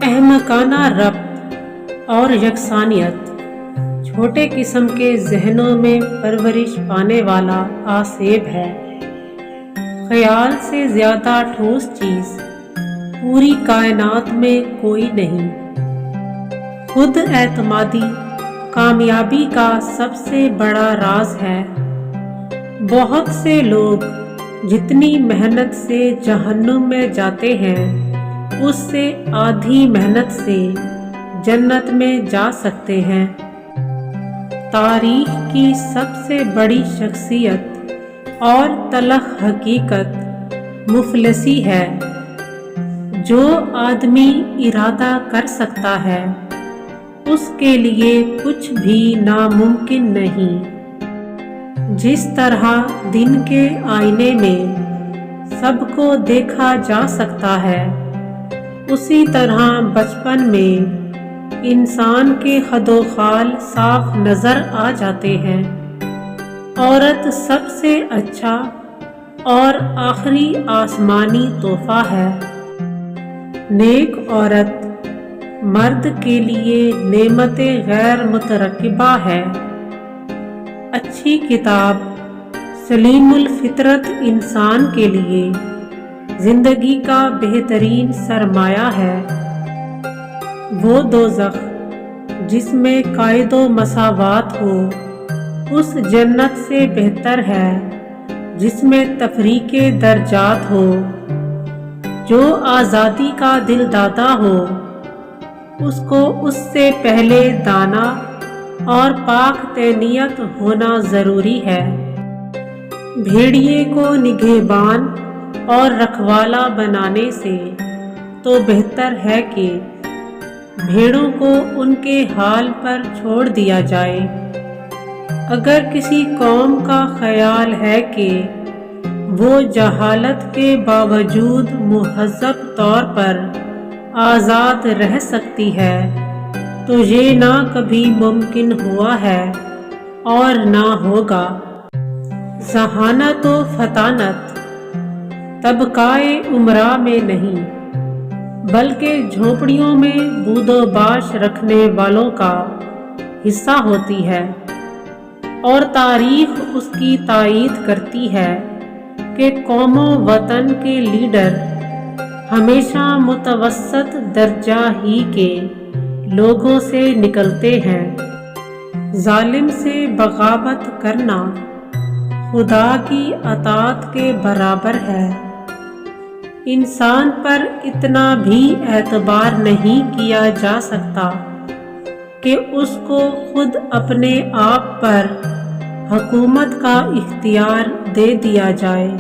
احمقانہ ربط اور یکسانیت چھوٹے قسم کے ذہنوں میں پرورش پانے والا آسیب ہے۔ خیال سے زیادہ ٹھوس چیز پوری کائنات میں کوئی نہیں۔ خود اعتمادی کامیابی کا سب سے بڑا راز ہے۔ بہت سے لوگ جتنی محنت سے جہنم میں جاتے ہیں اس سے آدھی محنت سے جنت میں جا سکتے ہیں۔ تاریخ کی سب سے بڑی شخصیت اور تلخ حقیقت مفلسی ہے۔ جو آدمی ارادہ کر سکتا ہے اس کے لیے کچھ بھی ناممکن نہیں۔ جس طرح دن کے آئینے میں سب کو دیکھا جا سکتا ہے اسی طرح بچپن میں انسان کے خد و خال صاف نظر آ جاتے ہیں۔ عورت سب سے اچھا اور آخری آسمانی تحفہ ہے۔ نیک عورت مرد کے لیے نعمت غیر مترکبہ ہے۔ اچھی کتاب سلیم الفطرت انسان کے لیے زندگی کا بہترین سرمایہ ہے۔ وہ دوزخ جس میں قید و مساوات ہو اس جنت سے بہتر ہے جس میں تفریق درجات ہو۔ جو آزادی کا دل دادا ہو اس کو اس سے پہلے دانا اور پاک طینیت ہونا ضروری ہے۔ بھیڑیے کو نگہبان اور رکھوالا بنانے سے تو بہتر ہے کہ بھیڑوں کو ان کے حال پر چھوڑ دیا جائے۔ اگر کسی قوم کا خیال ہے کہ وہ جہالت کے باوجود مہذب طور پر آزاد رہ سکتی ہے تو یہ نہ کبھی ممکن ہوا ہے اور نہ ہوگا۔ ذہانت و فطانت طبقۂ امراء میں نہیں بلکہ جھونپڑیوں میں بود و باش رکھنے والوں کا حصہ ہوتی ہے، اور تاریخ اس کی تائید کرتی ہے کہ قوم و وطن کے لیڈر ہمیشہ متوسط درجہ ہی کے لوگوں سے نکلتے ہیں۔ ظالم سے بغاوت کرنا خدا کی اطاعت کے برابر ہے۔ انسان پر اتنا بھی اعتبار نہیں کیا جا سکتا کہ اس کو خود اپنے آپ پر حکومت کا اختیار دے دیا جائے۔